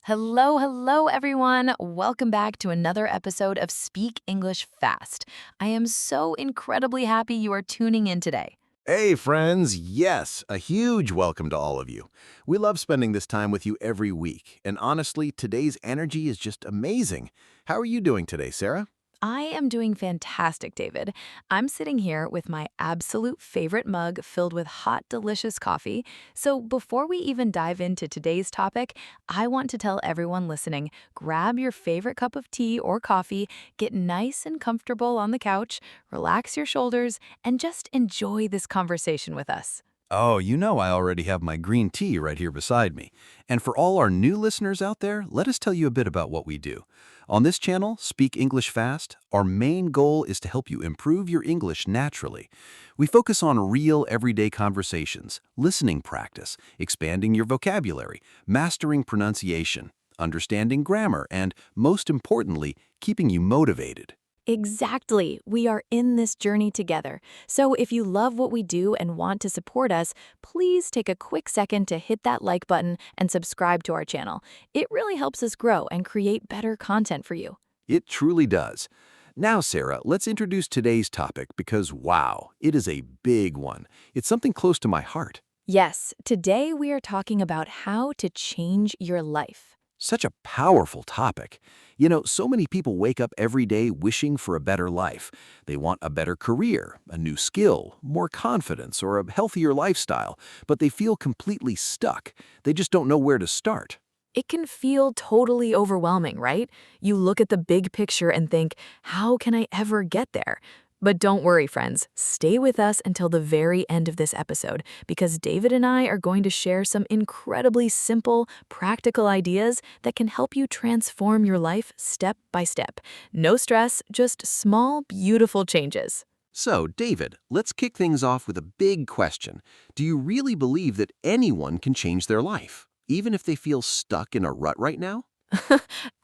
Hello, everyone. Welcome back to another episode of Speak English Fast. I am so incredibly happy you are tuning in today. Hey, friends. Yes, a huge welcome to all of you. We love spending this time with you every week, and honestly, today's energy is just amazing. How are you doing today, Sarah? I am doing fantastic, David. I'm sitting here with my absolute favorite mug filled with hot, delicious coffee. So, before we even dive into today's topic, I want to tell everyone listening grab your favorite cup of tea or coffee, get nice and comfortable on the couch, relax your shoulders, and just enjoy this conversation with us. Oh, you know I already have my green tea right here beside me. And for all our new listeners out there, let us tell you a bit about what we do. On this channel, Speak English Fast, our main goal is to help you improve your English naturally. We focus on real everyday conversations, listening practice, expanding your vocabulary, mastering pronunciation, understanding grammar, and, most importantly, keeping you motivated. Exactly. We are in this journey together. So if you love what we do and want to support us, please take a quick second to hit that like button and subscribe to our channel. It really helps us grow and create better content for you. It truly does. Now, Sarah, let's introduce today's topic because, wow, it is a big one. It's something close to my heart. Yes, today we are talking about how to change your life. Such a powerful topic. You know, so many people wake up every day wishing for a better life. They want a better career, a new skill, more confidence, or a healthier lifestyle, but they feel completely stuck. They just don't know where to start. It can feel totally overwhelming, right? You look at the big picture and think, how can I ever get there? But don't worry, friends. Stay with us until the very end of this episode because David and I are going to share some incredibly simple, practical ideas that can help you transform your life step by step. No stress, just small, beautiful changes. So, David, let's kick things off with a big question. Do you really believe that anyone can change their life, even if they feel stuck in a rut right now?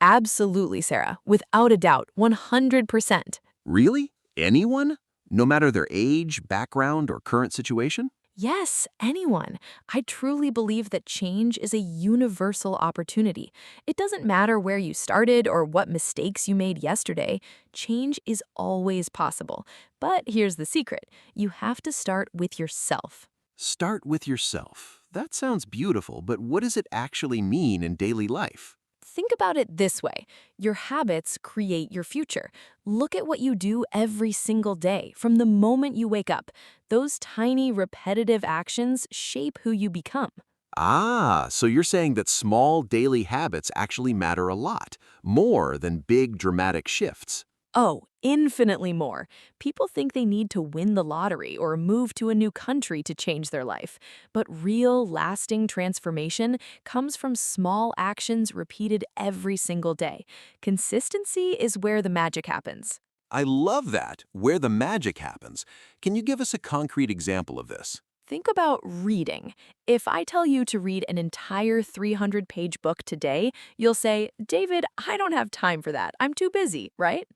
Absolutely, Sarah. Without a doubt, 100%. Really? Anyone? No matter their age, background, or current situation? Yes, anyone. I truly believe that change is a universal opportunity. It doesn't matter where you started or what mistakes you made yesterday, change is always possible. But here's the secret you have to start with yourself. Start with yourself. That sounds beautiful, but what does it actually mean in daily life? Think about it this way your habits create your future. Look at what you do every single day from the moment you wake up. Those tiny, repetitive actions shape who you become. Ah, so you're saying that small daily habits actually matter a lot, more than big dramatic shifts. Oh, infinitely more. People think they need to win the lottery or move to a new country to change their life. But real, lasting transformation comes from small actions repeated every single day. Consistency is where the magic happens. I love that, where the magic happens. Can you give us a concrete example of this? Think about reading. If I tell you to read an entire 300-page book today, you'll say, David, I don't have time for that. I'm too busy, right?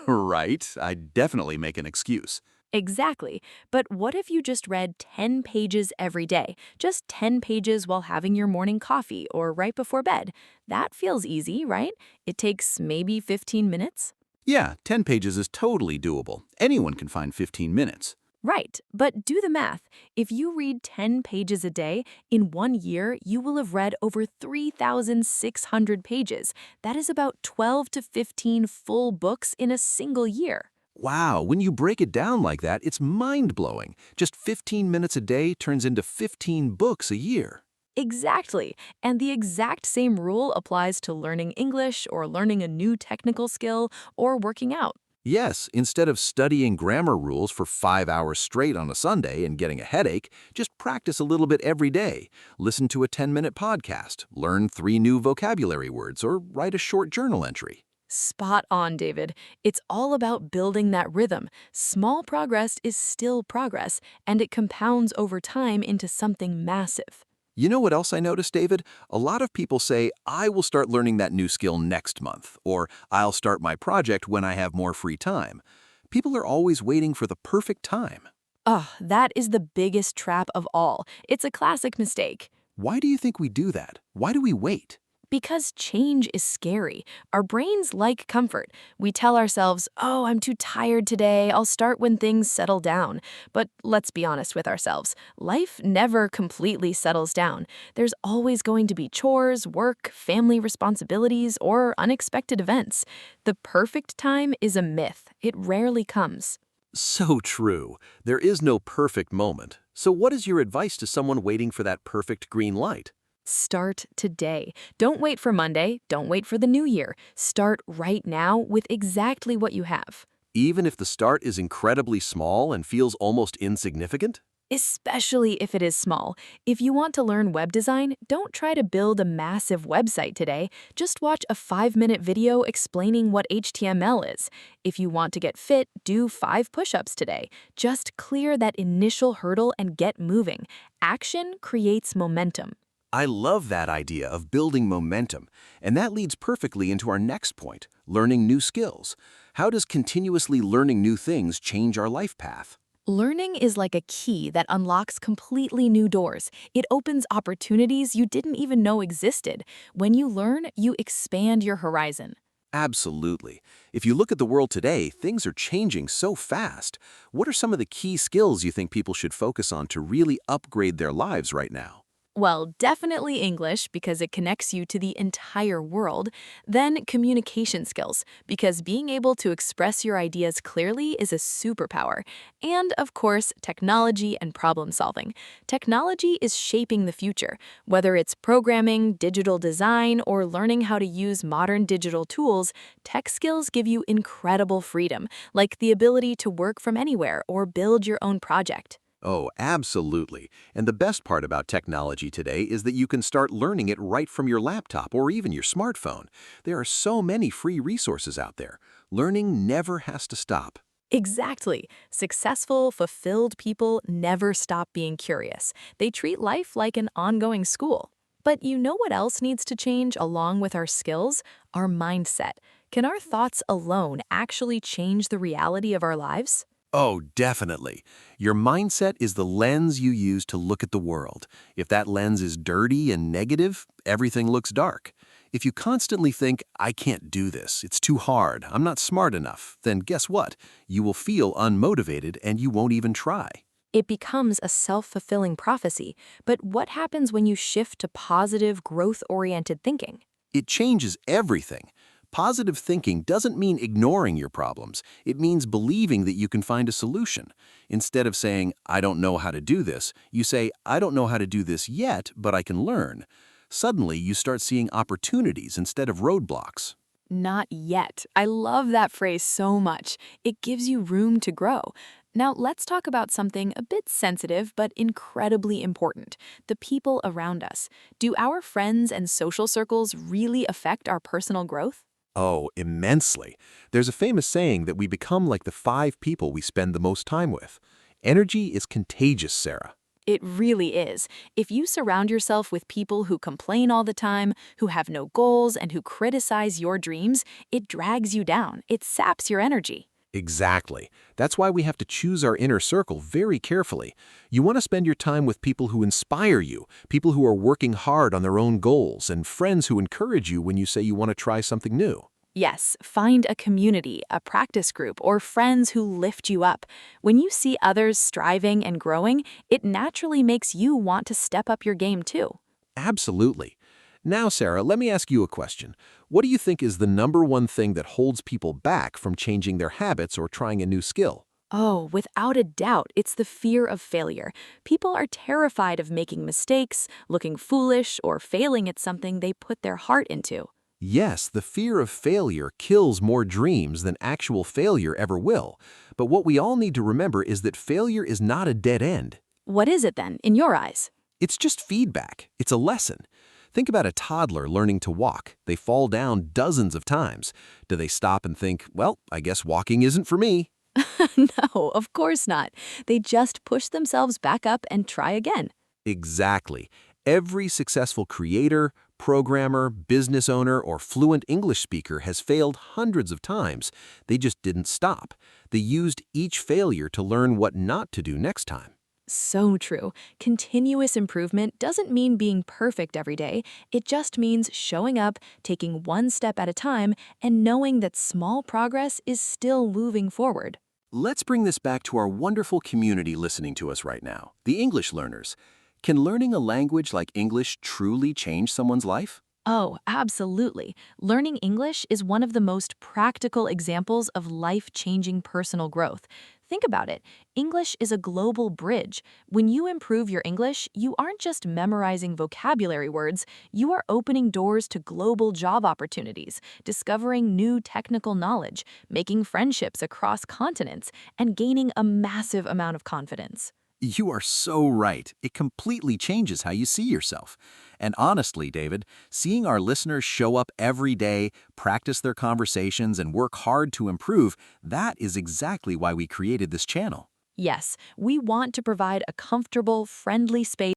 Right, I definitely make an excuse. Exactly. But what if you just read 10 pages every day? Just 10 pages while having your morning coffee or right before bed. That feels easy, right? It takes maybe 15 minutes. Yeah, 10 pages is totally doable. Anyone can find 15 minutes. Right, but do the math. If you read 10 pages a day, in 1 year, you will have read over 3,600 pages. That is about 12 to 15 full books in a single year. Wow, when you break it down like that, it's mind-blowing. Just 15 minutes a day turns into 15 books a year. Exactly. And the exact same rule applies to learning English or learning a new technical skill or working out. Yes, instead of studying grammar rules for 5 hours straight on a Sunday and getting a headache, just practice a little bit every day. Listen to a 10-minute podcast, learn 3 new vocabulary words, or write a short journal entry. Spot on, David. It's all about building that rhythm. Small progress is still progress, and it compounds over time into something massive. You know what else I noticed, David? A lot of people say, I will start learning that new skill next month, or I'll start my project when I have more free time. People are always waiting for the perfect time. Ugh, that is the biggest trap of all. It's a classic mistake. Why do you think we do that? Why do we wait? Because change is scary. Our brains like comfort. We tell ourselves, oh, I'm too tired today. I'll start when things settle down. But let's be honest with ourselves. Life never completely settles down. There's always going to be chores, work, family responsibilities, or unexpected events. The perfect time is a myth. It rarely comes. So true. There is no perfect moment. So what is your advice to someone waiting for that perfect green light? Start today. Don't wait for Monday. Don't wait for the new year. Start right now with exactly what you have. Even if the start is incredibly small and feels almost insignificant? Especially if it is small. If you want to learn web design, don't try to build a massive website today. Just watch a 5-minute video explaining what HTML is. If you want to get fit, do 5 push-ups today. Just clear that initial hurdle and get moving. Action creates momentum. I love that idea of building momentum, and that leads perfectly into our next point, learning new skills. How does continuously learning new things change our life path? Learning is like a key that unlocks completely new doors. It opens opportunities you didn't even know existed. When you learn, you expand your horizon. Absolutely. If you look at the world today, things are changing so fast. What are some of the key skills you think people should focus on to really upgrade their lives right now? Well, definitely English because it connects you to the entire world. Then communication skills because being able to express your ideas clearly is a superpower. And of course, technology and problem solving. Technology is shaping the future, whether it's programming, digital design, or learning how to use modern digital tools. Tech skills give you incredible freedom, like the ability to work from anywhere or build your own project. Oh, absolutely. And the best part about technology today is that you can start learning it right from your laptop or even your smartphone. There are so many free resources out there. Learning never has to stop. Exactly. Successful, fulfilled people never stop being curious. They treat life like an ongoing school. But you know what else needs to change along with our skills? Our mindset. Can our thoughts alone actually change the reality of our lives? Oh, definitely. Your mindset is the lens you use to look at the world. If that lens is dirty and negative, everything looks dark. If you constantly think, I can't do this, it's too hard, I'm not smart enough, then guess what? You will feel unmotivated and you won't even try. It becomes a self-fulfilling prophecy. But what happens when you shift to positive, growth-oriented thinking? It changes everything. Positive thinking doesn't mean ignoring your problems. It means believing that you can find a solution. Instead of saying, I don't know how to do this, you say, I don't know how to do this yet, but I can learn. Suddenly, you start seeing opportunities instead of roadblocks. Not yet. I love that phrase so much. It gives you room to grow. Now, let's talk about something a bit sensitive but incredibly important, the people around us. Do our friends and social circles really affect our personal growth? Oh, immensely. There's a famous saying that we become like the 5 people we spend the most time with. Energy is contagious, Sarah. It really is. If you surround yourself with people who complain all the time, who have no goals, and who criticize your dreams, it drags you down. It saps your energy. Exactly. That's why we have to choose our inner circle very carefully. You want to spend your time with people who inspire you, people who are working hard on their own goals, and friends who encourage you when you say you want to try something new. Yes, find a community, a practice group, or friends who lift you up. When you see others striving and growing, it naturally makes you want to step up your game too. Absolutely. Now, Sarah, let me ask you a question. What do you think is the #1 thing that holds people back from changing their habits or trying a new skill? Oh, without a doubt, it's the fear of failure. People are terrified of making mistakes, looking foolish, or failing at something they put their heart into. Yes, the fear of failure kills more dreams than actual failure ever will. But what we all need to remember is that failure is not a dead end. What is it then, in your eyes? It's just feedback. It's a lesson. Think about a toddler learning to walk. They fall down dozens of times. Do they stop and think, well, I guess walking isn't for me? No, of course not. They just push themselves back up and try again. Exactly. Every successful creator, programmer, business owner, or fluent English speaker has failed hundreds of times. They just didn't stop. They used each failure to learn what not to do next time. So true. Continuous improvement doesn't mean being perfect every day. It just means showing up, taking one step at a time, and knowing that small progress is still moving forward. Let's bring this back to our wonderful community listening to us right now, the English learners. Can learning a language like English truly change someone's life? Oh, absolutely. Learning English is one of the most practical examples of life-changing personal growth. Think about it. English is a global bridge. When you improve your English, you aren't just memorizing vocabulary words, you are opening doors to global job opportunities, discovering new technical knowledge, making friendships across continents, and gaining a massive amount of confidence. You are so right. It completely changes how you see yourself. And honestly, David, seeing our listeners show up every day, practice their conversations, and work hard to improve, that is exactly why we created this channel. Yes, we want to provide a comfortable, friendly space